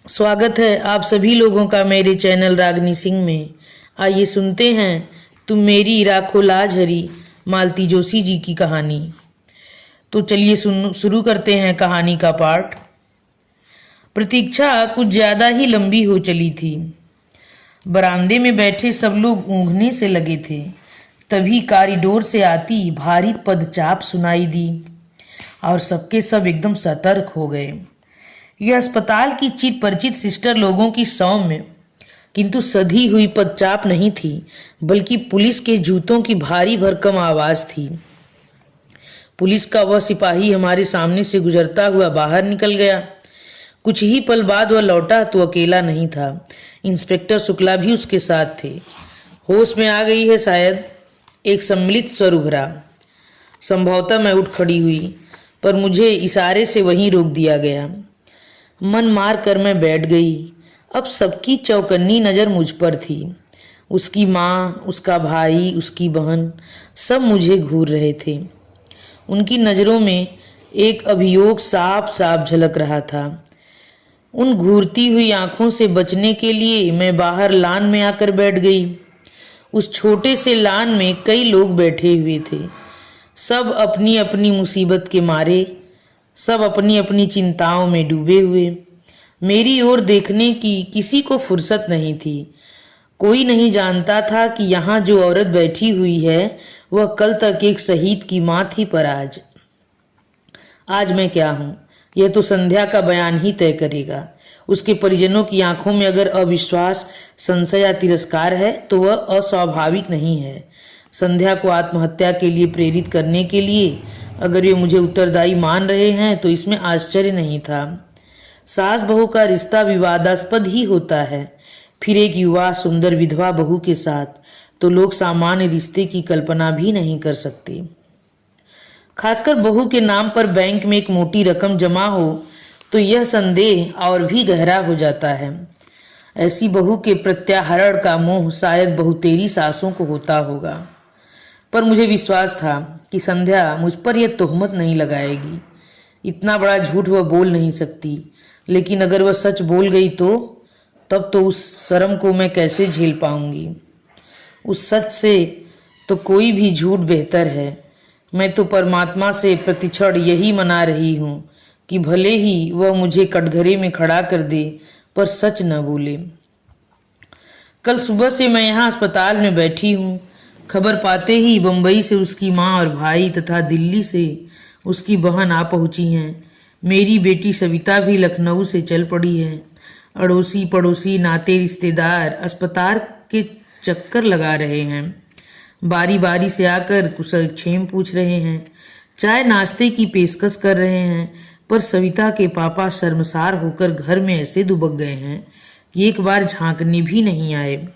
स्वागत है आप सभी लोगों का मेरे चैनल रागनी सिंह में। आइए सुनते हैं तुम मेरी राखो लाज हरी मालती जोशी जी की कहानी। तो चलिए शुरू करते हैं कहानी का पार्ट। प्रतीक्षा कुछ ज़्यादा ही लंबी हो चली थी। बरामदे में बैठे सब लोग ऊँघने से लगे थे। तभी कॉरिडोर से आती भारी पदचाप सुनाई दी और सबके सब एकदम सतर्क हो गए। यह अस्पताल की चित परिचित सिस्टर लोगों की सौम्य किंतु सधी हुई पदचाप नहीं थी, बल्कि पुलिस के जूतों की भारी भरकम आवाज थी। पुलिस का वह सिपाही हमारे सामने से गुजरता हुआ बाहर निकल गया। कुछ ही पल बाद वह लौटा तो अकेला नहीं था, इंस्पेक्टर शुक्ला भी उसके साथ थे। होश में आ गई है शायद, एक सम्मिलित स्वर उभरा। संभवतः मैं उठ खड़ी हुई, पर मुझे इशारे से वहीं रोक दिया गया। मन मार कर मैं बैठ गई। अब सबकी चौकन्नी नज़र मुझ पर थी। उसकी माँ, उसका भाई, उसकी बहन, सब मुझे घूर रहे थे। उनकी नज़रों में एक अभियोग साफ साफ झलक रहा था। उन घूरती हुई आंखों से बचने के लिए मैं बाहर लान में आकर बैठ गई। उस छोटे से लान में कई लोग बैठे हुए थे, सब अपनी अपनी मुसीबत के मारे, सब अपनी अपनी चिंताओं में डूबे हुए। मेरी ओर देखने की किसी को फुर्सत नहीं थी। कोई नहीं जानता था कि यहाँ जो औरत बैठी हुई है वह कल तक एक शहीद की माँ थी, पर आज मैं क्या हूँ यह तो संध्या का बयान ही तय करेगा। उसके परिजनों की आंखों में अगर अविश्वास, संशय या तिरस्कार है तो वह अस्वाभाविक नहीं है। संध्या को आत्महत्या के लिए प्रेरित करने के लिए अगर वे मुझे उत्तरदायी मान रहे हैं तो इसमें आश्चर्य नहीं था। सास बहू का रिश्ता विवादास्पद ही होता है, फिर एक युवा सुंदर विधवा बहू के साथ तो लोग सामान्य रिश्ते की कल्पना भी नहीं कर सकते। खासकर बहू के नाम पर बैंक में एक मोटी रकम जमा हो तो यह संदेह और भी गहरा हो जाता है। ऐसी बहू के प्रत्याहरण का मोह शायद बहुतेरी सासों को होता होगा, पर मुझे विश्वास था कि संध्या मुझ पर यह तोहमत नहीं लगाएगी। इतना बड़ा झूठ वह बोल नहीं सकती, लेकिन अगर वह सच बोल गई तो तब तो उस शर्म को मैं कैसे झेल पाऊंगी। उस सच से तो कोई भी झूठ बेहतर है। मैं तो परमात्मा से प्रतिक्षण यही मना रही हूँ कि भले ही वह मुझे कटघरे में खड़ा कर दे, पर सच न बोले। कल सुबह से मैं यहाँ अस्पताल में बैठी हूँ। खबर पाते ही बम्बई से उसकी माँ और भाई तथा दिल्ली से उसकी बहन आ पहुँची हैं। मेरी बेटी सविता भी लखनऊ से चल पड़ी है। अड़ोसी पड़ोसी, नाते रिश्तेदार अस्पताल के चक्कर लगा रहे हैं। बारी बारी से आकर कुशल क्षेम पूछ रहे हैं, चाय नाश्ते की पेशकश कर रहे हैं। पर सविता के पापा शर्मसार होकर घर में ऐसे दुबक गए हैं कि एक बार झांकने भी नहीं आए।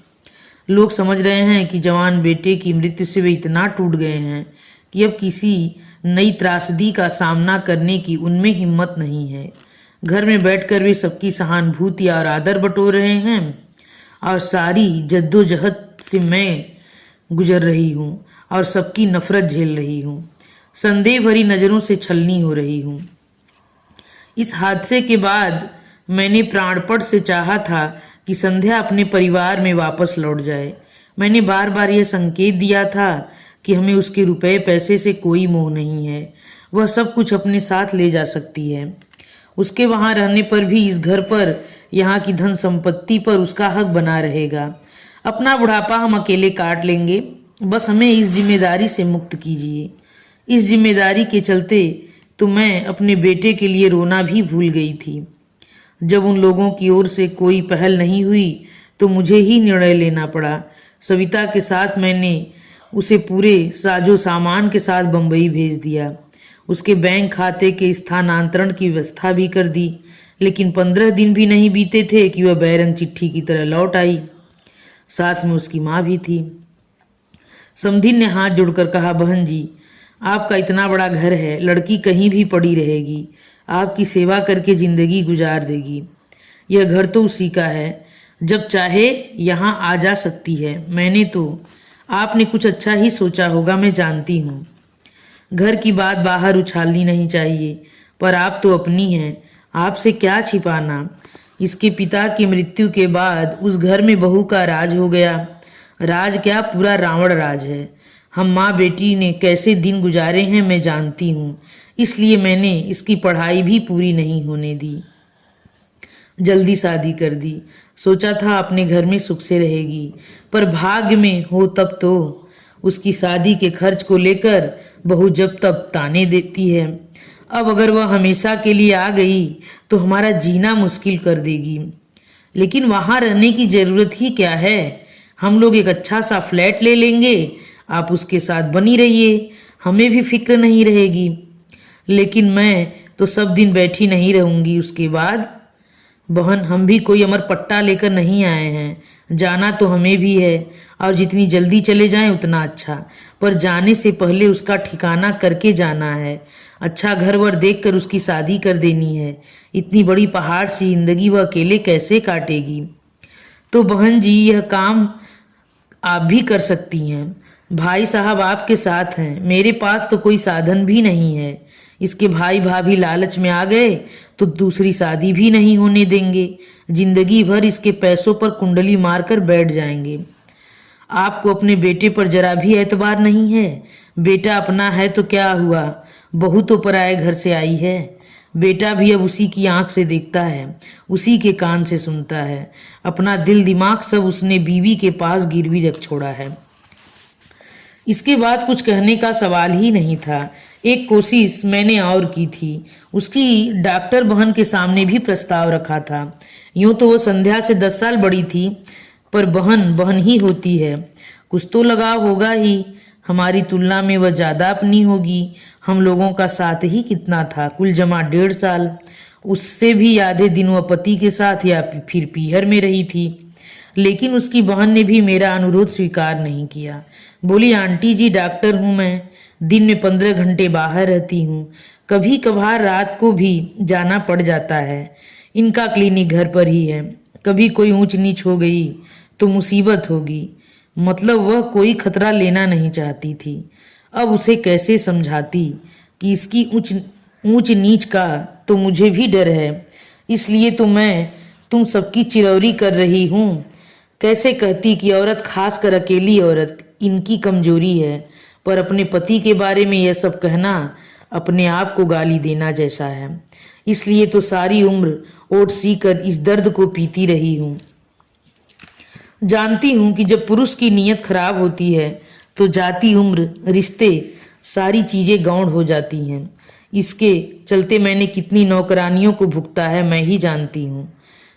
लोग समझ रहे हैं कि जवान बेटे की मृत्यु से वे इतना टूट गए हैं कि अब किसी नई त्रासदी का सामना करने की उनमें हिम्मत नहीं है। घर में बैठकर वे सबकी सहानुभूति और आदर बटोर रहे हैं और सारी जद्दोजहद से मैं गुजर रही हूँ और सबकी नफरत झेल रही हूँ। संदेह भरी नज़रों से छलनी हो रही हूँ। इस हादसे के बाद मैंने प्राणपण से चाहा था कि संध्या अपने परिवार में वापस लौट जाए। मैंने बार बार यह संकेत दिया था कि हमें उसके रुपए पैसे से कोई मोह नहीं है, वह सब कुछ अपने साथ ले जा सकती है। उसके वहाँ रहने पर भी इस घर पर, यहाँ की धन संपत्ति पर उसका हक बना रहेगा। अपना बुढ़ापा हम अकेले काट लेंगे, बस हमें इस जिम्मेदारी से मुक्त कीजिए। इस जिम्मेदारी के चलते तो मैं अपने बेटे के लिए रोना भी भूल गई थी। जब उन लोगों की ओर से कोई पहल नहीं हुई तो मुझे ही निर्णय लेना पड़ा। सविता के साथ मैंने उसे पूरे साजो सामान के साथ बम्बई भेज दिया। उसके बैंक खाते के स्थानांतरण की व्यवस्था भी कर दी, लेकिन 15 दिन भी नहीं बीते थे कि वह बैरंग चिट्ठी की तरह लौट आई। साथ में उसकी माँ भी थी। समधिन ने हाथ जोड़कर कहा, बहन जी, आपका इतना बड़ा घर है, लड़की कहीं भी पड़ी रहेगी, आपकी सेवा करके जिंदगी गुजार देगी। यह घर तो उसी का है, जब चाहे यहाँ आ जा सकती है। मैंने तो, आपने कुछ अच्छा ही सोचा होगा, मैं जानती हूँ। घर की बात बाहर उछालनी नहीं चाहिए, पर आप तो अपनी हैं, आपसे क्या छिपाना। इसके पिता की मृत्यु के बाद उस घर में बहू का राज हो गया। राज क्या, पूरा रावण राज है। हम माँ बेटी ने कैसे दिन गुजारे हैं मैं जानती हूँ, इसलिए मैंने इसकी पढ़ाई भी पूरी नहीं होने दी। जल्दी शादी कर दी। सोचा था अपने घर में सुख से रहेगी, पर भाग्य में हो तब तो। उसकी शादी के खर्च को लेकर बहू जब तब ताने देती है। अब अगर वह हमेशा के लिए आ गई तो हमारा जीना मुश्किल कर देगी। लेकिन वहाँ रहने की जरूरत ही क्या है, हम लोग एक अच्छा सा फ्लैट ले लेंगे, आप उसके साथ बनी रहिए, हमें भी फिक्र नहीं रहेगी। लेकिन मैं तो सब दिन बैठी नहीं रहूंगी उसके बाद। बहन, हम भी कोई अमर पट्टा लेकर नहीं आए हैं, जाना तो हमें भी है, और जितनी जल्दी चले जाएं उतना अच्छा, पर जाने से पहले उसका ठिकाना करके जाना है। अच्छा घर वर देख कर उसकी शादी कर देनी है। इतनी बड़ी पहाड़ सी जिंदगी वह अकेले कैसे काटेगी। तो बहन जी, यह काम आप भी कर सकती हैं। भाई साहब आपके साथ हैं, मेरे पास तो कोई साधन भी नहीं है। इसके भाई भाभी लालच में आ गए तो दूसरी शादी भी नहीं होने देंगे, जिंदगी भर इसके पैसों पर कुंडली मारकर बैठ जाएंगे। आपको अपने बेटे पर जरा भी एतबार नहीं है। बेटा अपना है तो क्या हुआ, बहू तो पराए घर से आई है। बेटा भी अब उसी की आंख से देखता है, उसी के कान से सुनता है। अपना दिल दिमाग सब उसने बीवी के पास गिरवी रख छोड़ा है। इसके बाद कुछ कहने का सवाल ही नहीं था। एक कोशिश मैंने और की थी, उसकी डॉक्टर बहन के सामने भी प्रस्ताव रखा था। यूं तो वह संध्या से 10 साल बड़ी थी, पर बहन बहन ही होती है, कुछ तो लगाव होगा ही। हमारी तुलना में वह ज्यादा अपनी होगी। हम लोगों का साथ ही कितना था, कुल जमा 1.5 साल। उससे भी आधे दिन वह पति के साथ या फिर पीहर में रही थी। लेकिन उसकी बहन ने भी मेरा अनुरोध स्वीकार नहीं किया। बोली, आंटी जी डॉक्टर हूं मैं, दिन में 15 घंटे बाहर रहती हूँ, कभी कभार रात को भी जाना पड़ जाता है। इनका क्लिनिक घर पर ही है, कभी कोई ऊंच नीच हो गई तो मुसीबत होगी। मतलब वह कोई खतरा लेना नहीं चाहती थी। अब उसे कैसे समझाती कि इसकी ऊंच नीच का तो मुझे भी डर है, इसलिए तो मैं तुम सबकी चिरौरी कर रही हूँ। कैसे कहती कि औरत, खासकर अकेली औरत, इनकी कमजोरी है, पर अपने पति के बारे में यह सब कहना अपने आप को गाली देना जैसा है। इसलिए तो सारी उम्र ओट सी कर इस दर्द को पीती रही हूँ। जानती हूँ कि जब पुरुष की नीयत खराब होती है तो जाती उम्र, रिश्ते, सारी चीजें गौण हो जाती हैं। इसके चलते मैंने कितनी नौकरानियों को भुगता है मैं ही जानती हूँ।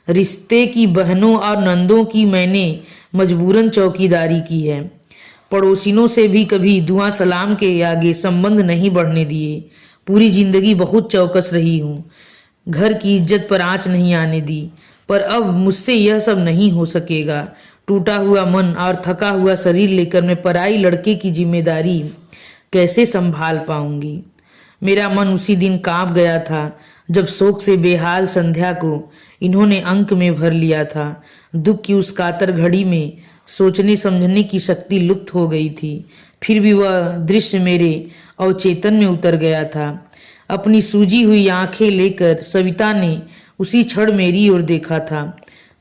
रिश्ते की बहनों और नंदों की मैंने मजबूरन चौकीदारी की है। पड़ोसिनों से भी कभी दुआ सलाम के आगे संबंध नहीं बढ़ने दिए। पूरी जिंदगी बहुत चौकस रही हूँ, घर की इज्जत पर आंच नहीं आने दी, पर अब मुझसे यह सब नहीं हो सकेगा। टूटा हुआ मन और थका हुआ शरीर लेकर मैं पराई लड़के की जिम्मेदारी कैसे संभाल पाऊंगी। मेरा मन उसी दिन कांप गया था जब शोक से बेहाल संध्या को इन्होंने अंक में भर लिया था। दुख की उस कातर घड़ी में सोचने समझने की शक्ति लुप्त हो गई थी। फिर भी वह दृश्य मेरे अवचेतन में उतर गया था। अपनी सूजी हुई आंखें लेकर सविता ने उसी क्षण मेरी ओर देखा था।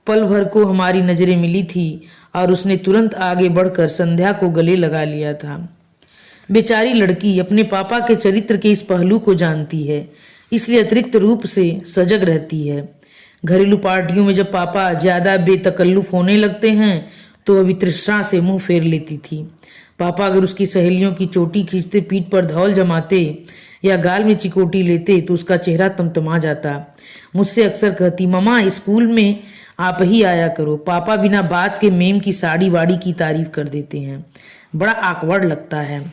पल भर को हमारी नजरें मिली थी और उसने तुरंत आगे बढ़कर संध्या को गले लगा लिया था। बेचारी लड़की अपने पापा के चरित्र के इस पहलू को जानती है, इसलिए अतिरिक्त रूप से सजग रहती है। घरेलू पार्टियों में जब पापा ज्यादा बेतकल्लुफ होने लगते हैं तो वह वितृष्णा से मुंह फेर लेती थी। पापा अगर उसकी सहेलियों की चोटी खींचते, पीठ पर धौल जमाते या गाल में चिकोटी लेते तो उसका चेहरा तमतमा जाता। मुझसे अक्सर कहती, ममा स्कूल में आप ही आया करो, पापा बिना बात के मेम की साड़ी वाड़ी की तारीफ कर देते हैं, बड़ा आकवर्ड लगता है।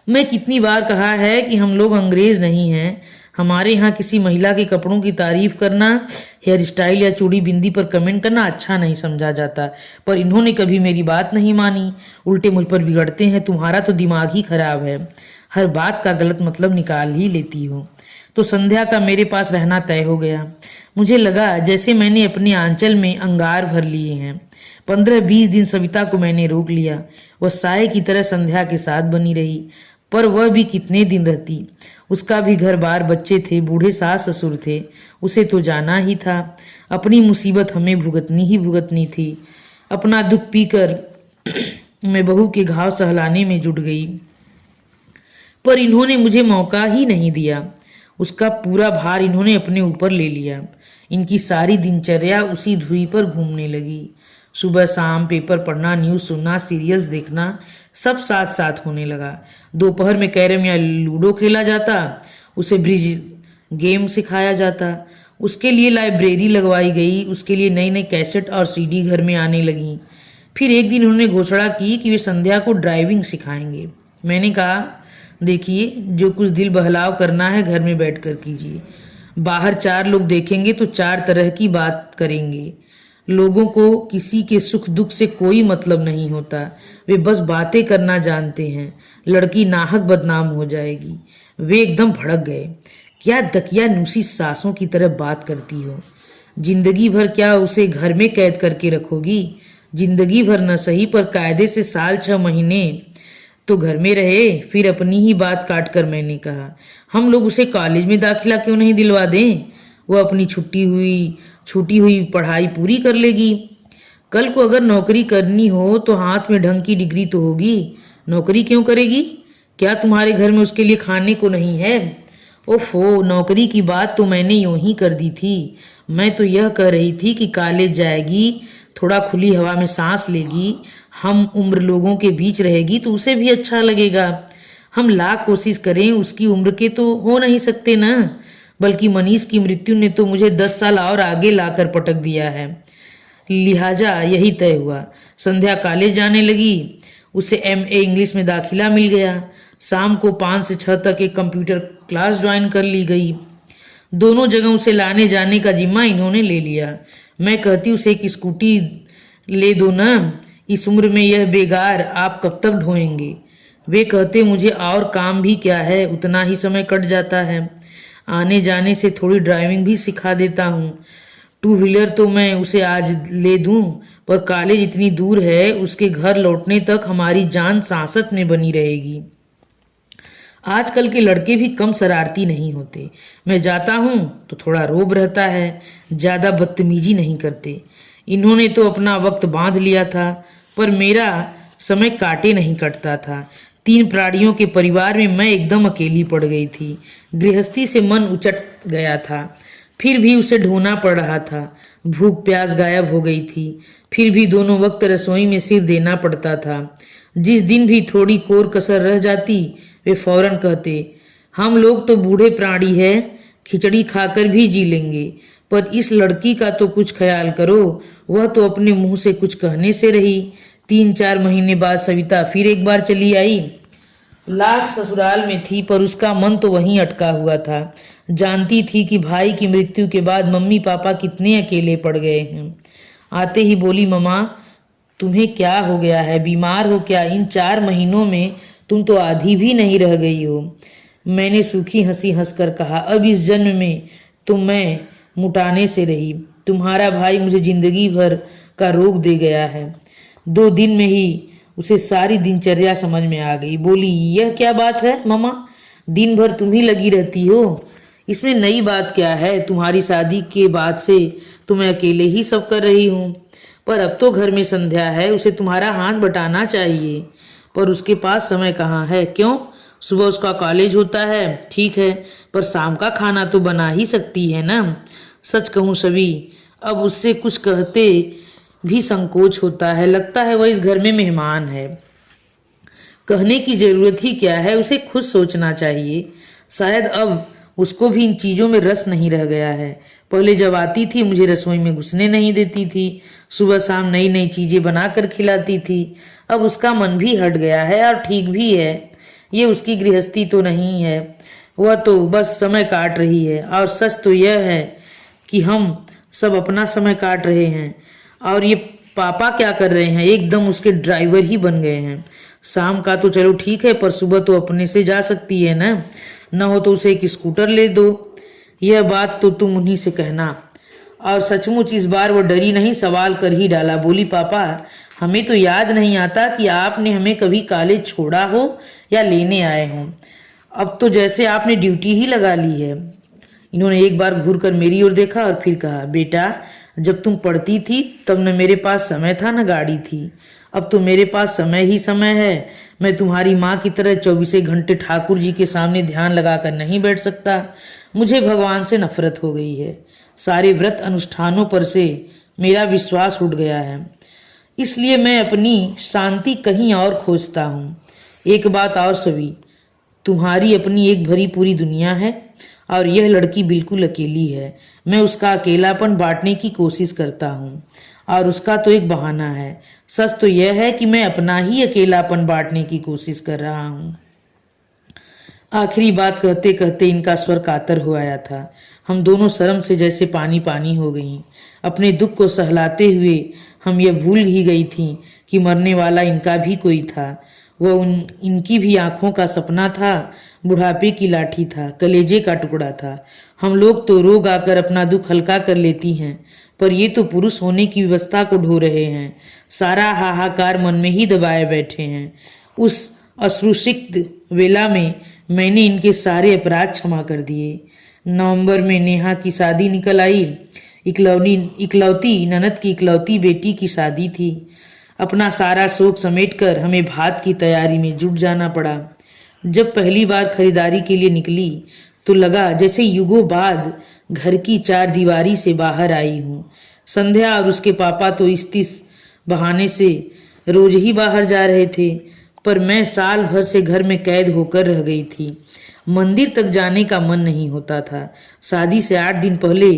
मैं कितनी बार कहा है कि हम लोग अंग्रेज नहीं हैं, हमारे यहाँ किसी महिला के कपड़ों की तारीफ करना, हेयर स्टाइल या चूड़ी बिंदी पर कमेंट करना अच्छा नहीं समझा जाता, पर इन्होंने कभी मेरी बात नहीं मानी, उल्टे मुझ पर बिगड़ते हैं। तुम्हारा तो दिमाग ही खराब है, हर बात का गलत मतलब निकाल ही लेती हो। तो संध्या का मेरे पास रहना तय हो गया। मुझे लगा जैसे मैंने अपने आंचल में अंगार भर लिए हैं। 15-20 दिन सविता को मैंने रोक लिया, वह साये की तरह संध्या के साथ बनी रही। पर वह भी कितने दिन रहती। उसका भी घर बार बच्चे थे, बूढ़े सास ससुर थे, उसे तो जाना ही था। अपनी मुसीबत हमें भुगतनी ही भुगतनी थी। अपना दुख पीकर मैं बहू के घाव सहलाने में जुट गई, पर इन्होंने मुझे मौका ही नहीं दिया। उसका पूरा भार इन्होंने अपने ऊपर ले लिया। इनकी सारी दिनचर्या उसी धुरी पर घूमने लगी। सुबह शाम पेपर पढ़ना, न्यूज़ सुनना, सीरियल्स देखना, सब साथ साथ होने लगा। दोपहर में कैरम या लूडो खेला जाता, उसे ब्रिज गेम सिखाया जाता, उसके लिए लाइब्रेरी लगवाई गई, उसके लिए नई नई कैसेट और सीडी घर में आने लगी। फिर एक दिन उन्होंने घोषणा की कि वे संध्या को ड्राइविंग सिखाएंगे। मैंने कहा, देखिए, जो कुछ दिल बहलाव करना है घर में बैठकर कीजिए। बाहर 4 लोग देखेंगे तो 4 तरह की बात करेंगे। लोगों को किसी के सुख दुख से कोई मतलब नहीं होता, वे बस बातें करना जानते हैं। लड़की नाहक बदनाम हो जाएगी। वे एकदम भड़क गए। क्या दकियानूसी सासों की तरह बात करती हो? जिंदगी भर क्या उसे घर में कैद करके रखोगी? जिंदगी भर न सही पर कायदे से साल 6 महीने तो घर में रहे। फिर अपनी ही बात काट कर मैंने कहा, हम लोग उसे कॉलेज में दाखिला क्यों नहीं दिलवा दें? वह अपनी छूटी हुई पढ़ाई पूरी कर लेगी। कल को अगर नौकरी करनी हो तो हाथ में ढंग की डिग्री तो होगी। नौकरी क्यों करेगी? क्या तुम्हारे घर में उसके लिए खाने को नहीं है? ओफो, नौकरी की बात तो मैंने यूं ही कर दी थी। मैं तो यह कह रही थी कि कॉलेज जाएगी, थोड़ा खुली हवा में सांस लेगी, हम उम्र लोगों के बीच रहेगी तो उसे भी अच्छा लगेगा। हम लाख कोशिश करें, उसकी उम्र के तो हो नहीं सकते ना। बल्कि मनीष की मृत्यु ने तो मुझे 10 साल और आगे लाकर पटक दिया है। लिहाजा यही तय हुआ। संध्या कॉलेज जाने लगी, उसे MA इंग्लिश में दाखिला मिल गया। शाम को 5 से 6 तक एक कंप्यूटर क्लास ज्वाइन कर ली गई। दोनों जगह उसे लाने जाने का जिम्मा इन्होंने ले लिया। मैं कहती उसे एक स्कूटी ले दो ना, इस उम्र में यह बेगार आप कब तक ढोएंगे? वे कहते, मुझे और काम भी क्या है, उतना ही समय कट जाता है। आने जाने से थोड़ी ड्राइविंग भी सिखा देता हूँ। 2 व्हीलर तो मैं उसे आज ले दूँ, पर कॉलेज इतनी दूर है, उसके घर लौटने तक हमारी जान सांसत में बनी रहेगी। आजकल के लड़के भी कम शरारती नहीं होते। मैं जाता हूँ तो थोड़ा रोब रहता है, ज़्यादा बदतमीजी नहीं करते। इन्होंने तो अपना वक्त बांध लिया था, पर मेरा समय काटे नहीं कटता था। 3 प्राणियों के परिवार में मैं एकदम अकेली पड़ गई थी। गृहस्थी से मन उचट गया था, फिर भी उसे ढोना पड़ रहा था। भूख प्यास गायब हो गई थी, फिर भी दोनों वक्त रसोई में सिर देना पड़ता था। जिस दिन भी थोड़ी कोर कसर रह जाती, वे फौरन कहते, हम लोग तो बूढ़े प्राणी हैं, खिचड़ी खाकर भी जी लेंगे, पर इस लड़की का तो कुछ ख्याल करो। वह तो अपने मुंह से कुछ कहने से रही। 3-4 महीने बाद सविता फिर एक बार चली आई। लाख ससुराल में थी, पर उसका मन तो वहीं अटका हुआ था। जानती थी कि भाई की मृत्यु के बाद मम्मी पापा कितने अकेले पड़ गए हैं। आते ही बोली, मम्मा तुम्हें क्या हो गया है? बीमार हो क्या? इन 4 महीनों में तुम तो आधी भी नहीं रह गई हो। मैंने सूखी हंसी हंसकर कहा, अब इस जन्म में तो मैं मुटाने से रही। तुम्हारा भाई मुझे जिंदगी भर का रोग दे गया है। 2 दिन में ही उसे सारी दिनचर्या समझ में आ गई। बोली, यह क्या बात है मम्मा? दिन भर तुम ही लगी रहती हो, इसमें नई बात क्या है? तुम्हारी शादी के बाद से तो मैं अकेले ही सब कर रही हूँ, पर अब तो घर में संध्या है, उसे तुम्हारा हाथ बटाना चाहिए। पर उसके पास समय कहाँ है? क्यों? सुबह उसका कॉलेज होता है, ठीक है, पर शाम का खाना तो बना ही सकती है ना। सच कहूँ सभी, अब उससे कुछ कहते भी संकोच होता है। लगता है वह इस घर में मेहमान है। कहने की जरूरत ही क्या है, उसे खुद सोचना चाहिए। शायद अब उसको भी इन चीजों में रस नहीं रह गया है। पहले जब आती थी मुझे रसोई में घुसने नहीं देती थी, सुबह शाम नई नई चीजें बनाकर खिलाती थी। अब उसका मन भी हट गया है और ठीक भी है। ये उसकी गृहस्थी तो नहीं है, वह तो बस समय काट रही है। और सच तो यह है कि हम सब अपना समय काट रहे हैं। और ये पापा क्या कर रहे हैं? एकदम उसके ड्राइवर ही बन गए हैं। शाम का तो चलो ठीक है, पर सुबह तो अपने से जा सकती है ना। न हो तो उसे एक स्कूटर ले दो। यह बात तो तुम उन्हीं से कहना। और सचमुच इस बार वो डरी नहीं, सवाल कर ही डाला। बोली, पापा हमें तो याद नहीं आता कि आपने हमें कभी कॉलेज छोड़ा हो या लेने आए हों। अब तो जैसे आपने ड्यूटी ही लगा ली है। इन्होंने एक बार घूर कर मेरी ओर देखा और फिर कहा, बेटा जब तुम पढ़ती थी तब न मेरे पास समय था न गाड़ी थी। अब तो मेरे पास समय ही समय है। मैं तुम्हारी माँ की तरह 24 घंटे ठाकुर जी के सामने ध्यान लगाकर नहीं बैठ सकता। मुझे भगवान से नफरत हो गई है। सारे व्रत अनुष्ठानों पर से मेरा विश्वास उठ गया है। इसलिए मैं अपनी शांति कहीं और खोजता हूँ। एक बात और सभी, तुम्हारी अपनी एक भरी पूरी दुनिया है और यह लड़की बिल्कुल अकेली है। मैं उसका अकेलापन बांटने की कोशिश करता हूँ और उसका तो एक बहाना है। सच तो यह है कि मैं अपना ही अकेलापन बांटने की कोशिश कर रहा हूँ। आखिरी बात कहते कहते इनका स्वर कातर हो आया था। हम दोनों शर्म से जैसे पानी पानी हो गईं। अपने दुख को सहलाते हुए हम यह भूल ही गई थीं कि मरने वाला इनका भी कोई था। वह इनकी भी आंखों का सपना था, बुढ़ापे की लाठी था, कलेजे का टुकड़ा था। हम लोग तो रोग आकर अपना दुख हल्का कर लेती हैं, पर ये तो पुरुष होने की व्यवस्था को ढो रहे हैं। सारा हाहाकार मन में ही दबाए बैठे हैं। उस अश्रुसिक्त वेला में मैंने इनके सारे अपराध क्षमा कर दिए। नवंबर में नेहा की शादी निकल आई। इकलौती ननद की इकलौती बेटी की शादी थी। अपना सारा शौक समेटकर हमें भात की तैयारी में जुट जाना पड़ा। जब पहली बार खरीदारी के लिए निकली तो लगा जैसे युगों बाद घर की चार दीवारी से बाहर आई हूँ। संध्या और उसके पापा तो इस बहाने से रोज ही बाहर जा रहे थे, पर मैं साल भर से घर में कैद होकर रह गई थी। मंदिर तक जाने का मन नहीं होता था। शादी से 8 दिन पहले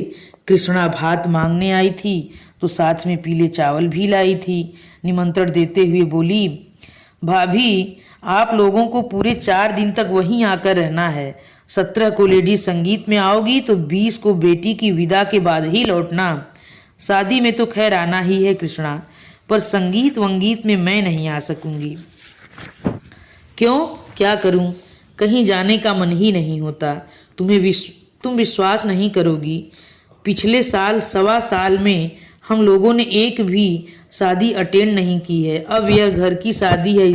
कृष्णा भात मांगने आई थी तो साथ में पीले चावल भी लाई थी। निमंत्रण देते हुए बोली, भाभी आप लोगों को पूरे 4 दिन तक वहीं आकर रहना है। 17 को लेडीज संगीत में आओगी तो 20 को बेटी की विदा के बाद ही लौटना। शादी में तो खैर आना ही है कृष्णा, पर संगीत वंगीत में मैं नहीं आ सकूंगी। क्यों, क्या करूं? कहीं जाने का मन ही नहीं होता। तुम विश्वास नहीं करोगी, पिछले साल 1.25 साल में हम लोगों ने एक भी शादी अटेंड नहीं की है। अब यह घर की शादी है,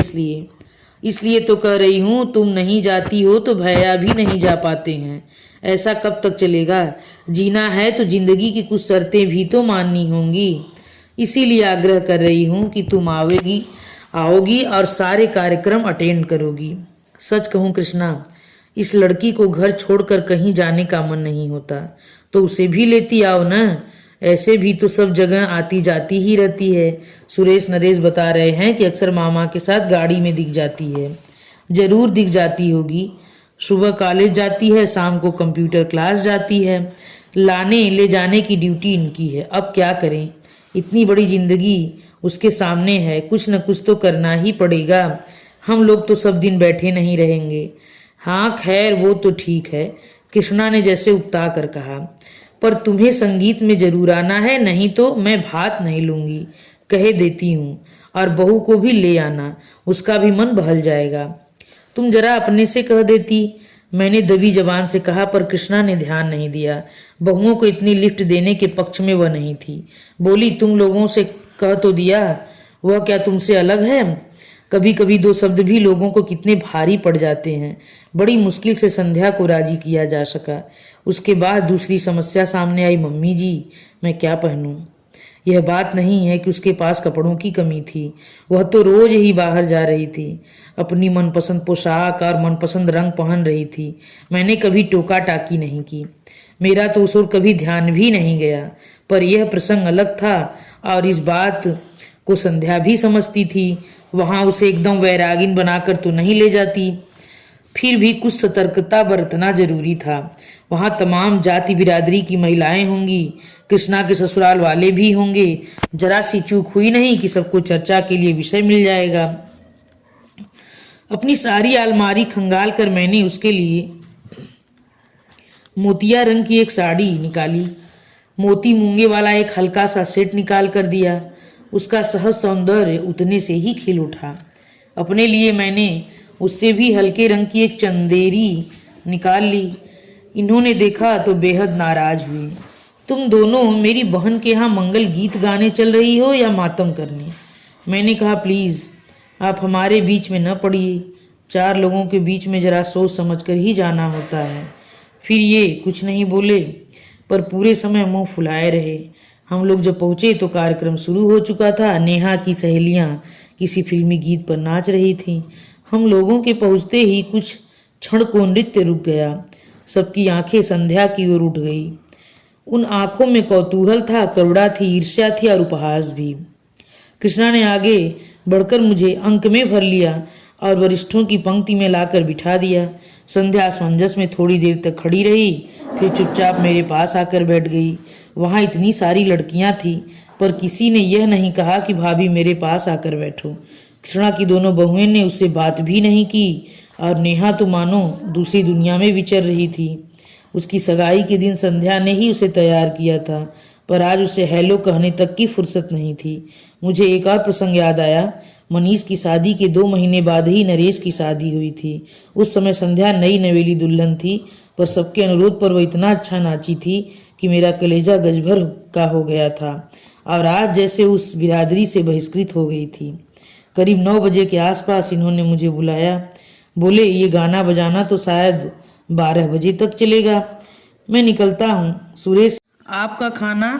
इसलिए तो कह रही हूँ। तुम नहीं जाती हो तो भैया भी नहीं जा पाते हैं। ऐसा कब तक चलेगा? जीना है तो जिंदगी की कुछ शर्तें भी तो माननी होंगी। इसीलिए आग्रह कर रही हूँ कि तुम आओगी और सारे कार्यक्रम अटेंड करोगी। सच कहूँ कृष्णा, इस लड़की को घर छोड़कर कहीं जाने का मन नहीं होता, तो उसे भी लेती आओ ना। ऐसे भी तो सब जगह आती जाती ही रहती है। सुरेश नरेश बता रहे हैं कि अक्सर मामा के साथ गाड़ी में दिख जाती है। जरूर दिख जाती होगी। सुबह कॉलेज जाती है, शाम को कंप्यूटर क्लास जाती है। लाने ले जाने की ड्यूटी इनकी है। अब क्या करें, इतनी बड़ी जिंदगी उसके सामने है, कुछ न कुछ तो करना ही पड़ेगा। हम लोग तो सब दिन बैठे नहीं रहेंगे। हाँ खैर वो तो ठीक है, कृष्णा ने जैसे उकता कर कहा, पर तुम्हें संगीत में जरूर आना है, नहीं तो मैं भात नहीं लूंगी। कह देती हूँ, और बहू को भी ले आना, उसका भी मन बहल जाएगा। तुम जरा अपने से कह देती, मैंने दबी जबान से कहा, पर कृष्णा ने ध्यान नहीं दिया। बहुओं को इतनी लिफ्ट देने के पक्ष में वह नहीं थी। बोली, तुम लोगों से कह तो दिया, वह क्या तुमसे अलग है? कभी कभी 2 शब्द भी लोगों को कितने भारी पड़ जाते हैं। बड़ी मुश्किल से संध्या को राजी किया जा सका। उसके बाद दूसरी समस्या सामने आई, मम्मी जी मैं क्या पहनूं? यह बात नहीं है कि उसके पास कपड़ों की कमी थी, वह तो रोज ही बाहर जा रही थी, अपनी मनपसंद पोशाक और मनपसंद रंग पहन रही थी। मैंने कभी टोका टाकी नहीं की, मेरा तो उस ओर कभी ध्यान भी नहीं गया। पर यह प्रसंग अलग था और इस बात को संध्या भी समझती थी। वहां उसे एकदम वैरागिन बनाकर तो नहीं ले जाती, फिर भी कुछ सतर्कता बरतना जरूरी था। वहां तमाम जाति बिरादरी की महिलाएं होंगी, कृष्णा के ससुराल वाले भी होंगे। जरा सी चूक हुई नहीं कि सबको चर्चा के लिए विषय मिल जाएगा। अपनी सारी अलमारी खंगाल कर मैंने उसके लिए मोतिया रंग की एक साड़ी निकाली, मोती मूंगे वाला एक हल्का सा सेट निकाल कर दिया। उसका सहज सौंदर्य उतने से ही खिल उठा। अपने लिए मैंने उससे भी हल्के रंग की एक चंदेरी निकाल ली। इन्होंने देखा तो बेहद नाराज हुए। तुम दोनों मेरी बहन के यहाँ मंगल गीत गाने चल रही हो या मातम करने? मैंने कहा, प्लीज़ आप हमारे बीच में न पड़िए। 4 लोगों के बीच में जरा सोच समझ कर ही जाना होता है। फिर ये कुछ नहीं बोले, पर पूरे समय मुंह फुलाए रहे। हम लोग जब पहुंचे तो कार्यक्रम शुरू हो चुका था। नेहा की सहेलियां किसी फिल्मी गीत पर नाच रही थीं। हम लोगों के पहुंचते ही कुछ क्षण को नृत्य रुक गया। सबकी आंखें संध्या की ओर उठ गई। उन आंखों में कौतूहल था, करुणा थी, ईर्ष्या थी और उपहास भी। कृष्णा ने आगे बढ़कर मुझे अंक में भर लिया और वरिष्ठों की पंक्ति में लाकर बिठा दिया। संध्या असमंजस में थोड़ी देर तक खड़ी रही, फिर चुपचाप मेरे पास आकर बैठ गई। वहां इतनी सारी लड़कियां थीं, पर किसी ने यह नहीं कहा कि भाभी मेरे पास आकर बैठो। कृष्णा की दोनों बहुएं ने उससे बात भी नहीं की और नेहा तो मानो दूसरी दुनिया में विचर रही थी। उसकी सगाई के दिन संध्या ने ही उसे तैयार किया था, पर आज उसे हेलो कहने तक की फुर्सत नहीं थी। मुझे एक और प्रसंग याद आया। मनीष की शादी के 2 महीने बाद ही नरेश की शादी हुई थी। उस समय संध्या नई नवेली दुल्हन थी, पर सबके अनुरोध पर वह इतना अच्छा नाची थी कि मेरा कलेजा गजभर का हो गया था और आज जैसे उस बिरादरी से बहिष्कृत हो गई थी। करीब 9 बजे के आसपास इन्होंने मुझे बुलाया। बोले, ये गाना बजाना तो शायद 12 बजे तक चलेगा। मैं निकलता हूँ। सुरेश, आपका खाना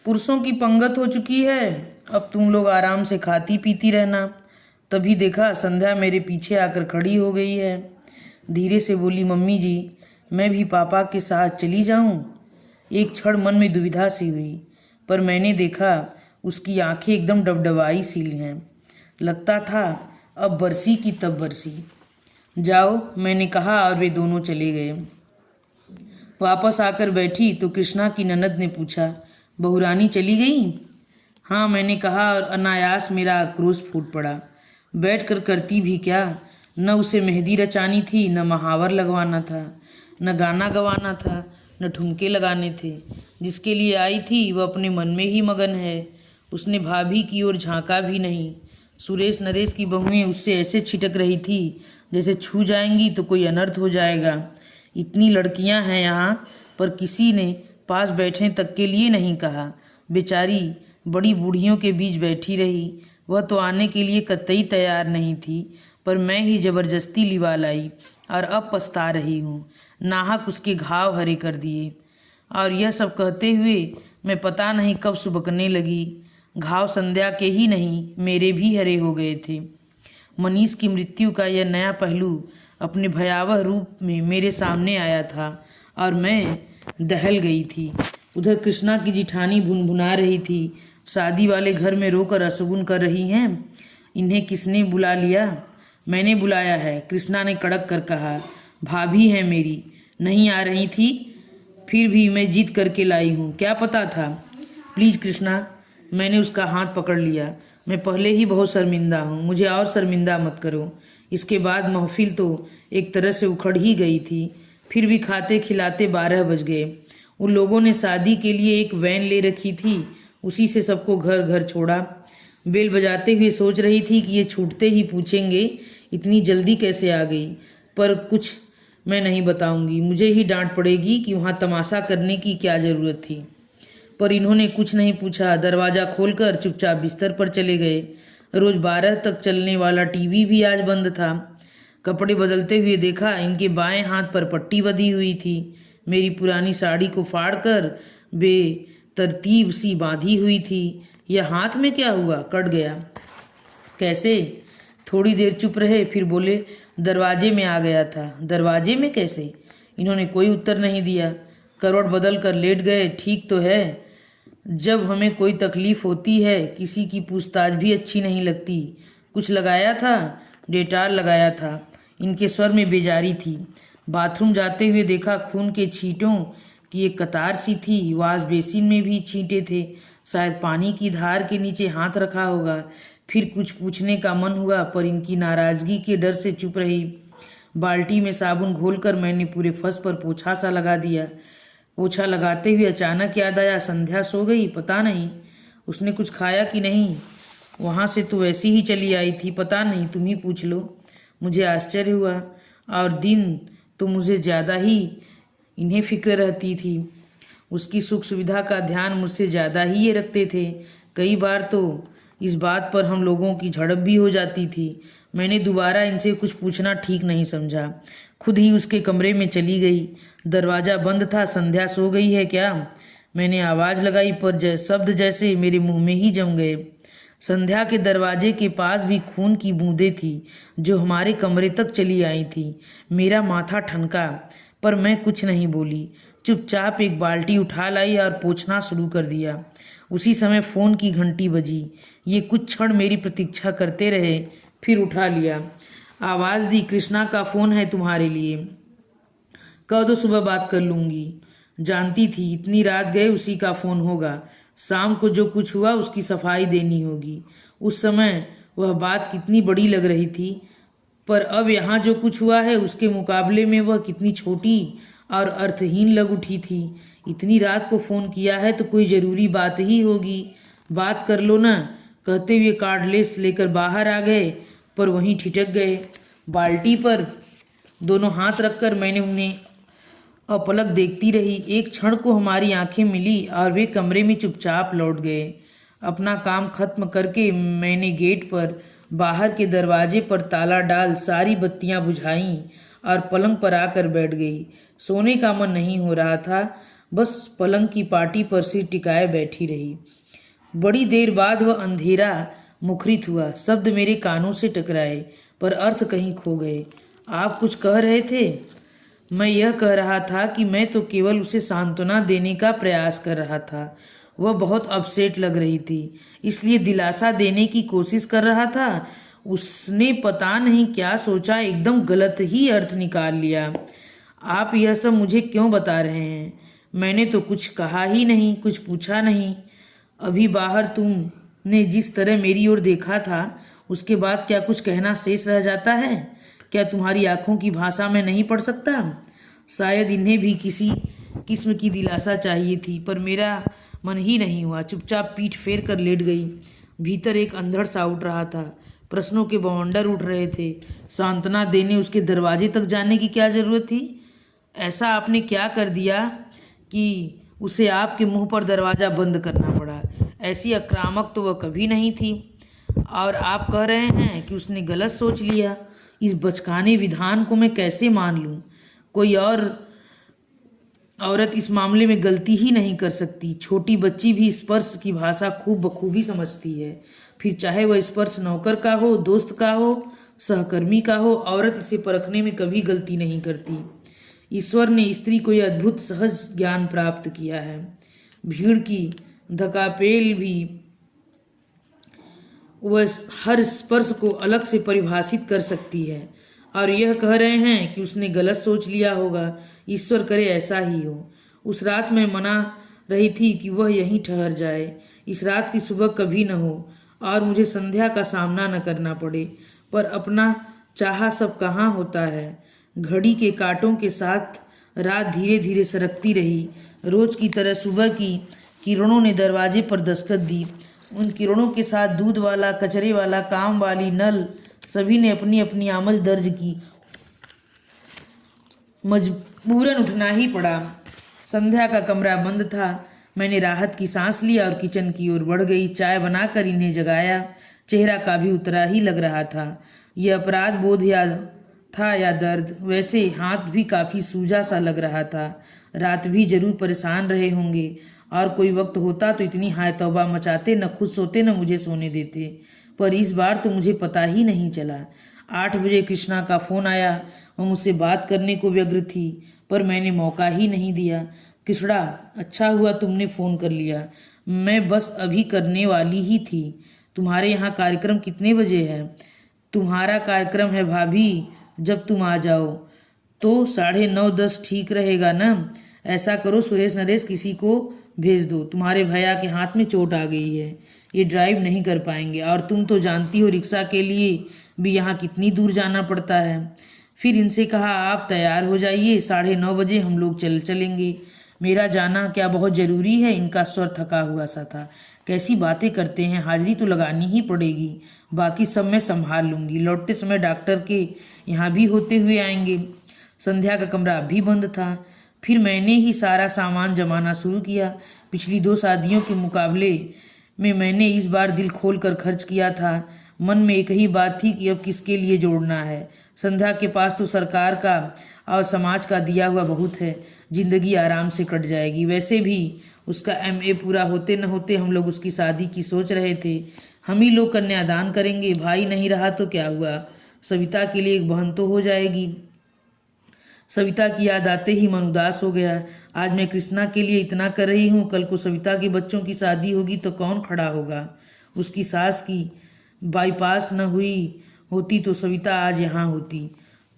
पुरुषों की पंगत हो चुकी है, अब तुम लोग आराम से खाती पीती रहना। तभी देखा संध्या मेरे पीछे आकर खड़ी हो गई है। धीरे से बोली, मम्मी जी मैं भी पापा के साथ चली जाऊं? एक क्षण मन में दुविधा सी हुई, पर मैंने देखा उसकी आंखें एकदम डबडबाई सी हैं। लगता था अब बरसी की तब बरसी। जाओ, मैंने कहा और वे दोनों चले गए। वापस आकर बैठी तो कृष्णा की ननद ने पूछा, बहुरानी चली गई? हाँ, मैंने कहा और अनायास मेरा आक्रोश फूट पड़ा। बैठ कर करती भी क्या? न उसे मेहंदी रचानी थी, न महावर लगवाना था, न गाना गवाना था, न ठुमके लगाने थे। जिसके लिए आई थी वह अपने मन में ही मगन है। उसने भाभी की ओर झांका भी नहीं। सुरेश नरेश की बहुएं उससे ऐसे छिटक रही थी जैसे छू जाएंगी तो कोई अनर्थ हो जाएगा। इतनी लड़कियां हैं यहाँ, पर किसी ने पास बैठने तक के लिए नहीं कहा। बेचारी बड़ी बूढ़ियों के बीच बैठी रही। वह तो आने के लिए कतई तैयार नहीं थी, पर मैं ही जबरदस्ती लिवा लाई और अब पछता रही हूँ। नाहक उसके घाव हरे कर दिए। और यह सब कहते हुए मैं पता नहीं कब सुबकने लगी। घाव संध्या के ही नहीं, मेरे भी हरे हो गए थे। मनीष की मृत्यु का यह नया पहलू अपने भयावह रूप में मेरे सामने आया था और मैं दहल गई थी। उधर कृष्णा की जिठानी भुनभुना रही थी, शादी वाले घर में रोकर अशगुन कर रही हैं। इन्हें किसने बुला लिया? मैंने बुलाया है, कृष्णा ने कड़क कर कहा। भाभी है मेरी, नहीं आ रही थी? फिर भी मैं जिद करके लाई हूँ, क्या पता था? प्लीज़ कृष्णा, मैंने उसका हाथ पकड़ लिया। मैं पहले ही बहुत शर्मिंदा हूँ, मुझे और शर्मिंदा मत करो। इसके बाद महफिल तो एक तरह से उखड़ ही गई थी। फिर भी खाते खिलाते 12 बज गए। उन लोगों ने शादी के लिए एक वैन ले रखी थी, उसी से सबको घर घर छोड़ा। बेल बजाते हुए सोच रही थी कि ये छूटते ही पूछेंगे इतनी जल्दी कैसे आ गई, पर कुछ मैं नहीं बताऊंगी। मुझे ही डांट पड़ेगी कि वहाँ तमाशा करने की क्या ज़रूरत थी। पर इन्होंने कुछ नहीं पूछा। दरवाज़ा खोलकर चुपचाप बिस्तर पर चले गए। रोज़ 12 तक चलने वाला टीवी भी आज बंद था। कपड़े बदलते हुए देखा, इनके बाएं हाथ पर पट्टी बंधी हुई थी। मेरी पुरानी साड़ी को फाड़कर बेतरतीब सी बांधी हुई थी। यह हाथ में क्या हुआ? कट गया कैसे? थोड़ी देर चुप रहे, फिर बोले, दरवाजे में आ गया था। दरवाजे में कैसे? इन्होंने कोई उत्तर नहीं दिया। करवट बदल कर लेट गए। ठीक तो है, जब हमें कोई तकलीफ होती है किसी की पूछताछ भी अच्छी नहीं लगती। कुछ लगाया था? डेटाल लगाया था। इनके स्वर में बेजारी थी। बाथरूम जाते हुए देखा, खून के छींटों की एक कतार सी थी। वाश बेसिन में भी छींटे थे। शायद पानी की धार के नीचे हाथ रखा होगा। फिर कुछ पूछने का मन हुआ, पर इनकी नाराजगी के डर से चुप रही। बाल्टी में साबुन घोलकर मैंने पूरे फर्श पर पोछा सा लगा दिया। पोछा लगाते हुए अचानक याद आया, संध्या सो गई? पता नहीं उसने कुछ खाया कि नहीं। वहाँ से तो वैसी ही चली आई थी, पता नहीं, तुम ही पूछ लो। मुझे आश्चर्य हुआ, और दिन तो मुझे ज़्यादा ही इन्हें फिक्र रहती थी। उसकी सुख सुविधा का ध्यान मुझसे ज़्यादा ही ये रखते थे। कई बार तो इस बात पर हम लोगों की झड़प भी हो जाती थी। मैंने दोबारा इनसे कुछ पूछना ठीक नहीं समझा, खुद ही उसके कमरे में चली गई। दरवाज़ा बंद था। संध्या सो गई है क्या? मैंने आवाज़ लगाई, पर शब्द जैसे मेरे मुंह में ही जम गए। संध्या के दरवाजे के पास भी खून की बूंदें थी जो हमारे कमरे तक चली आई थी। मेरा माथा ठनका, पर मैं कुछ नहीं बोली। चुपचाप एक बाल्टी उठा लाई और पोंछना शुरू कर दिया। उसी समय फ़ोन की घंटी बजी। ये कुछ क्षण मेरी प्रतीक्षा करते रहे, फिर उठा लिया। आवाज़ दी, कृष्णा का फ़ोन है तुम्हारे लिए। कह दो सुबह बात कर लूँगी। जानती थी इतनी रात गए उसी का फ़ोन होगा। शाम को जो कुछ हुआ उसकी सफाई देनी होगी। उस समय वह बात कितनी बड़ी लग रही थी, पर अब यहाँ जो कुछ हुआ है उसके मुकाबले में वह कितनी छोटी और अर्थहीन लग उठी थी। इतनी रात को फ़ोन किया है तो कोई ज़रूरी बात ही होगी। बात कर लो ना, कहते हुए कार्डलेस लेकर बाहर आ गए, पर वहीं ठिठक गए। बाल्टी पर दोनों हाथ रखकर मैंने उन्हें अपलक देखती रही। एक क्षण को हमारी आंखें मिली और वे कमरे में चुपचाप लौट गए। अपना काम खत्म करके मैंने गेट पर बाहर के दरवाजे पर ताला डाल सारी बत्तियां बुझाईं और पलंग पर आकर बैठ गई। सोने का मन नहीं हो रहा था, बस पलंग की पाटी पर सिर टिकाए बैठी रही। बड़ी देर बाद वह अंधेरा मुखरित हुआ। शब्द मेरे कानों से टकराए, पर अर्थ कहीं खो गए। आप कुछ कह रहे थे? मैं यह कह रहा था कि मैं तो केवल उसे सांत्वना देने का प्रयास कर रहा था। वह बहुत अपसेट लग रही थी, इसलिए दिलासा देने की कोशिश कर रहा था। उसने पता नहीं क्या सोचा, एकदम गलत ही अर्थ निकाल लिया। आप यह सब मुझे क्यों बता रहे हैं? मैंने तो कुछ कहा ही नहीं, कुछ पूछा नहीं। अभी बाहर तुमने जिस तरह मेरी ओर देखा था, उसके बाद क्या कुछ कहना शेष रह जाता है? क्या तुम्हारी आंखों की भाषा में नहीं पढ़ सकता? शायद इन्हें भी किसी किस्म की दिलासा चाहिए थी, पर मेरा मन ही नहीं हुआ। चुपचाप पीठ फेर कर लेट गई। भीतर एक अंधड़ सा उठ रहा था। प्रश्नों के बवंडर उठ रहे थे। सांत्वना देने उसके दरवाजे तक जाने की क्या जरूरत थी? ऐसा आपने क्या कर दिया कि उसे आपके मुंह पर दरवाज़ा बंद करना पड़ा? ऐसी आक्रामक तो वह कभी नहीं थी। और आप कह रहे हैं कि उसने गलत सोच लिया। इस बचकाने विधान को मैं कैसे मान लूं? कोई और औरत इस मामले में गलती ही नहीं कर सकती। छोटी बच्ची भी स्पर्श की भाषा खूब बखूबी समझती है, फिर चाहे वह स्पर्श नौकर का हो, दोस्त का हो, सहकर्मी का हो। औरत इसे परखने में कभी गलती नहीं करती। ईश्वर ने स्त्री को यह अद्भुत सहज ज्ञान प्राप्त किया है। भीड़ की धकापेल भी वह हर स्पर्श को अलग से परिभाषित कर सकती है। और यह कह रहे हैं कि उसने गलत सोच लिया होगा। ईश्वर करे ऐसा ही हो। उस रात मैं मना रही थी कि वह यहीं ठहर जाए, इस रात की सुबह कभी न हो और मुझे संध्या का सामना न करना पड़े। पर अपना चाहा सब कहाँ होता है। घड़ी के कांटों के साथ रात धीरे धीरे सरकती रही। रोज की तरह सुबह की किरणों ने दरवाजे पर दस्तक दी। उन किरणों के साथ दूध वाला, कचरे वाला, काम वाली, नल, सभी ने अपनी अपनी आमद दर्ज की। मजबूरन उठना ही पड़ा। संध्या का कमरा बंद था। मैंने राहत की सांस ली और किचन की ओर बढ़ गई। चाय बनाकर इन्हें जगाया। चेहरा का भी उतरा ही लग रहा था। यह अपराध बोध था या दर्द? वैसे हाथ भी काफी सूजा सा लग रहा था। रात भी जरूर परेशान रहे होंगे, और कोई वक्त होता तो इतनी हाय तौबा मचाते, न खुद सोते न मुझे सोने देते। पर इस बार तो मुझे पता ही नहीं चला। 8 बजे कृष्णा का फ़ोन आया। वह मुझसे बात करने को व्यग्र थी, पर मैंने मौका ही नहीं दिया। कृष्णा, अच्छा हुआ तुमने फ़ोन कर लिया, मैं बस अभी करने वाली ही थी। तुम्हारे यहाँ कार्यक्रम कितने बजे है? तुम्हारा कार्यक्रम है भाभी, जब तुम आ जाओ तो 9:30-10 ठीक रहेगा ना? ऐसा करो, सुरेश नरेश किसी को भेज दो। तुम्हारे भैया के हाथ में चोट आ गई है, ये ड्राइव नहीं कर पाएंगे। और तुम तो जानती हो रिक्शा के लिए भी यहाँ कितनी दूर जाना पड़ता है। फिर इनसे कहा आप तैयार हो जाइए, 9:30 बजे हम लोग चलेंगे। मेरा जाना क्या बहुत ज़रूरी है? इनका स्वर थका हुआ सा था। कैसी बातें करते हैं, हाजिरी तो लगानी ही पड़ेगी, बाकी सब मैं संभाल लूँगी। लौटते समय डॉक्टर के यहाँ भी होते हुए आएंगे। संध्या का कमरा अभी बंद था। फिर मैंने ही सारा सामान जमाना शुरू किया। पिछली 2 शादियों के मुकाबले में मैंने इस बार दिल खोल कर खर्च किया था। मन में एक ही बात थी कि अब किसके लिए जोड़ना है। संध्या के पास तो सरकार का और समाज का दिया हुआ बहुत है, जिंदगी आराम से कट जाएगी। वैसे भी उसका MA पूरा होते न होते हम लोग उसकी शादी की सोच रहे थे। हम ही लोग कन्यादान करेंगे, भाई नहीं रहा तो क्या हुआ, सविता के लिए एक बहन तो हो जाएगी। सविता की याद आते ही मन उदास हो गया। आज मैं कृष्णा के लिए इतना कर रही हूँ, कल को सविता के बच्चों की शादी होगी तो कौन खड़ा होगा। उसकी सास की बाईपास न हुई होती तो सविता आज यहाँ होती,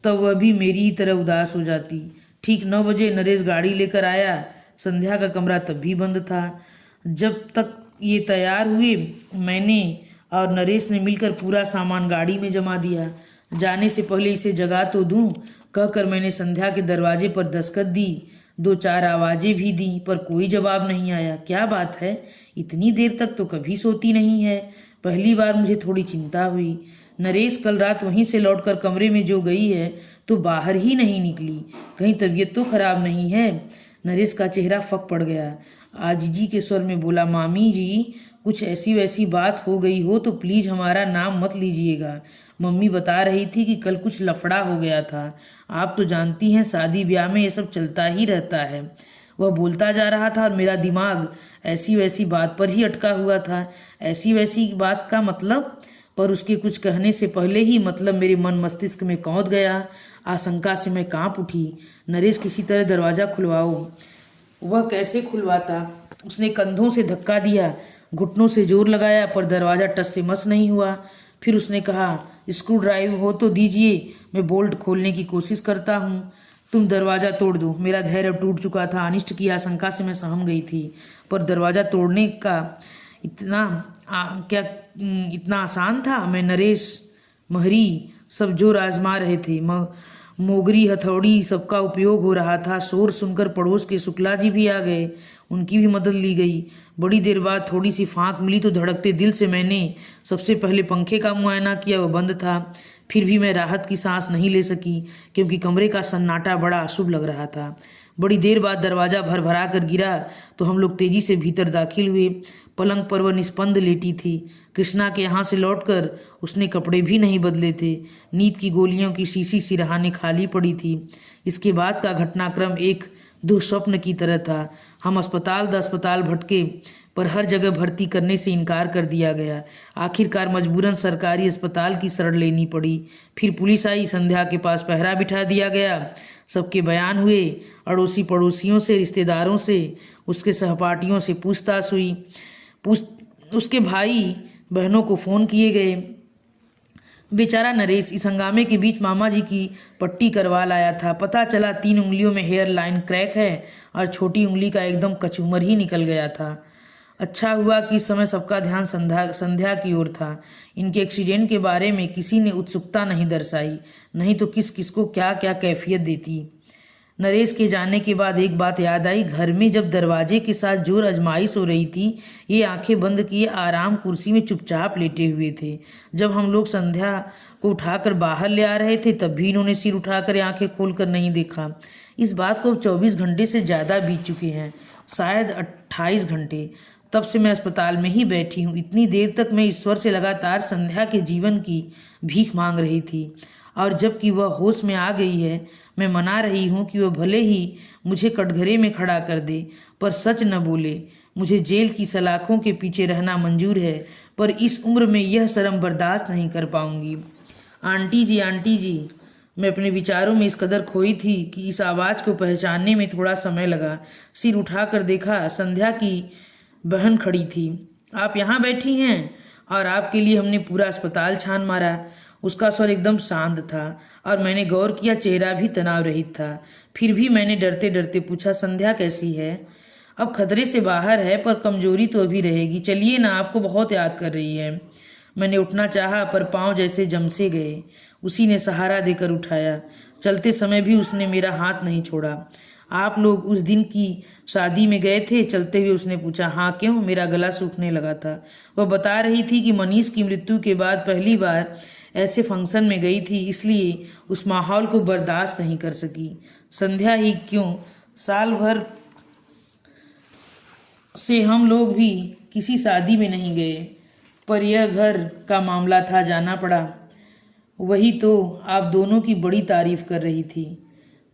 तब वह भी मेरी ही तरह उदास हो जाती। ठीक 9 बजे नरेश गाड़ी लेकर आया। संध्या का कमरा तब भी बंद था। जब तक ये तैयार हुए, मैंने और नरेश ने मिलकर पूरा सामान गाड़ी में जमा दिया। जाने से पहले इसे जगा तो दूं, कहकर मैंने संध्या के दरवाजे पर दस्तक दी। 2-4 आवाजें भी दी, पर कोई जवाब नहीं आया। क्या बात है, इतनी देर तक तो कभी सोती नहीं है। पहली बार मुझे थोड़ी चिंता हुई। नरेश कल रात वहीं से लौटकर कमरे में जो गई है तो बाहर ही नहीं निकली, कहीं तबीयत तो खराब नहीं है। नरेश का चेहरा फक पड़ गया। आजीजी के स्वर में बोला, मामी जी, कुछ ऐसी वैसी बात हो गई हो तो प्लीज हमारा नाम मत लीजिएगा। मम्मी बता रही थी कि कल कुछ लफड़ा हो गया था। आप तो जानती हैं शादी ब्याह में ये सब चलता ही रहता है। वह बोलता जा रहा था और मेरा दिमाग ऐसी वैसी बात पर ही अटका हुआ था। ऐसी वैसी बात का मतलब, पर उसके कुछ कहने से पहले ही मतलब मेरे मन मस्तिष्क में कौंध गया। आशंका से मैं कांप उठी। नरेश, किसी तरह दरवाज़ा खुलवाओ। वह कैसे खुलवाता। उसने कंधों से धक्का दिया, घुटनों से जोर लगाया, पर दरवाज़ा टस से मस नहीं हुआ। फिर उसने कहा, स्क्रू ड्राइव हो तो दीजिए, मैं बोल्ट खोलने की कोशिश करता हूँ। तुम दरवाज़ा तोड़ दो। मेरा धैर्य अब टूट चुका था। अनिष्ट की आशंका से मैं सहम गई थी, पर दरवाज़ा तोड़ने का इतना आसान था। मैं, नरेश, महरी सब जोर आजमा रहे थे। मोगरी, हथौड़ी सबका उपयोग हो रहा था। शोर सुनकर पड़ोस के शुक्ला जी भी आ गए, उनकी भी मदद ली गई। बड़ी देर बाद थोड़ी सी फांक मिली तो धड़कते दिल से मैंने सबसे पहले पंखे का मुआयना किया, वह बंद था। फिर भी मैं राहत की सांस नहीं ले सकी, क्योंकि कमरे का सन्नाटा बड़ा अशुभ लग रहा था। बड़ी देर बाद दरवाज़ा भरभरा कर गिरा तो हम लोग तेजी से भीतर दाखिल हुए। पलंग पर वह निस्पंद लेटी थी। कृष्णा के यहाँ से लौटकर उसने कपड़े भी नहीं बदले थे। नींद की गोलियों की शीशी सिरहाने खाली पड़ी थी। इसके बाद का घटनाक्रम एक दुःस्वप्न की तरह था। हम अस्पताल अस्पताल भटके, पर हर जगह भर्ती करने से इनकार कर दिया गया। आखिरकार मजबूरन सरकारी अस्पताल की शरण लेनी पड़ी। फिर पुलिस आई, संध्या के पास पहरा बिठा दिया गया। सबके बयान हुए, अड़ोसी पड़ोसियों से, रिश्तेदारों से, उसके सहपाठियों से पूछताछ हुई। उसके भाई बहनों को फ़ोन किए गए। बेचारा नरेश इस हंगामे के बीच मामा जी की पट्टी करवा लाया था। पता चला 3 उंगलियों में हेयर लाइन क्रैक है और छोटी उंगली का एकदम कचूमर ही निकल गया था। अच्छा हुआ कि इस समय सबका ध्यान संध्या की ओर था। इनके एक्सीडेंट के बारे में किसी ने उत्सुकता नहीं दर्शाई, नहीं तो किस किस को क्या क्या कैफियत देती। नरेश के जाने के बाद एक बात याद आई। घर में जब दरवाजे के साथ जोर आजमाइश हो रही थी, ये आंखें बंद किए आराम कुर्सी में चुपचाप लेटे हुए थे। जब हम लोग संध्या को उठाकर बाहर ले आ रहे थे, तब भी इन्होंने सिर उठाकर आंखें खोलकर नहीं देखा। इस बात को 24 घंटे से ज़्यादा बीत चुके हैं, शायद 28 घंटे। तब से मैं अस्पताल में ही बैठी हूँ। इतनी देर तक मैं ईश्वर से लगातार संध्या के जीवन की भीख मांग रही थी, और जबकि वह होश में आ गई है, मैं मना रही हूँ कि वह भले ही मुझे कटघरे में खड़ा कर दे, पर सच न बोले। मुझे जेल की सलाखों के पीछे रहना मंजूर है, पर इस उम्र में यह शर्म बर्दाश्त नहीं कर पाऊंगी। आंटी जी, मैं अपने विचारों में इस कदर खोई थी कि इस आवाज़ को पहचानने में थोड़ा समय लगा। सिर उठाकर देखा, संध्या की बहन खड़ी थी। आप यहाँ बैठी हैं, और आपके लिए हमने पूरा अस्पताल छान मारा। उसका स्वर एकदम शांत था, और मैंने गौर किया चेहरा भी तनाव रहित था। फिर भी मैंने डरते डरते पूछा, संध्या कैसी है? अब खतरे से बाहर है, पर कमजोरी तो अभी रहेगी। चलिए ना, आपको बहुत याद कर रही है। मैंने उठना चाहा, पर पाँव जैसे जम से गए। उसी ने सहारा देकर उठाया। चलते समय भी उसने मेरा हाथ नहीं छोड़ा। आप लोग उस दिन की शादी में गए थे? चलते हुए उसने पूछा। हाँ, क्यों? मेरा गला सूखने लगा था। वह बता रही थी कि मनीष की मृत्यु के बाद पहली बार ऐसे फंक्शन में गई थी, इसलिए उस माहौल को बर्दाश्त नहीं कर सकी। संध्या ही क्यों, साल भर से हम लोग भी किसी शादी में नहीं गए, पर यह घर का मामला था, जाना पड़ा। वही तो आप दोनों की बड़ी तारीफ कर रही थी।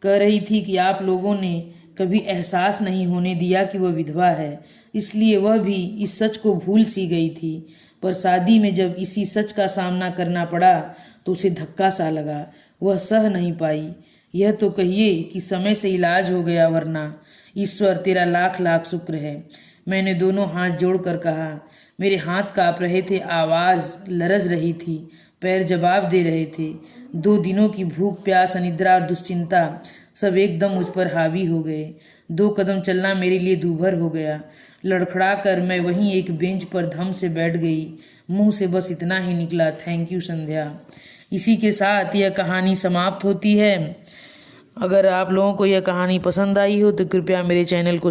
कह रही थी कि आप लोगों ने कभी एहसास नहीं होने दिया कि वह विधवा है, इसलिए वह भी इस सच को भूल सी गई थी। पर शादी में जब इसी सच का सामना करना पड़ा तो उसे धक्का सा लगा, वह सह नहीं पाई। यह तो कहिए कि समय से इलाज हो गया, वरना ईश्वर तेरा लाख लाख शुक्र है। मैंने दोनों हाथ जोड़कर कहा। मेरे हाथ काँप रहे थे, आवाज़ लरज रही थी, पैर जवाब दे रहे थे। 2 दिनों की भूख, प्यास, अनिद्रा और दुश्चिंता सब एकदम मुझ पर हावी हो गए। 2 कदम चलना मेरे लिए दूभर हो गया। लड़खड़ा कर मैं वहीं एक बेंच पर धम से बैठ गई। मुंह से बस इतना ही निकला, थैंक यू संध्या। इसी के साथ यह कहानी समाप्त होती है। अगर आप लोगों को यह कहानी पसंद आई हो तो कृपया मेरे चैनल को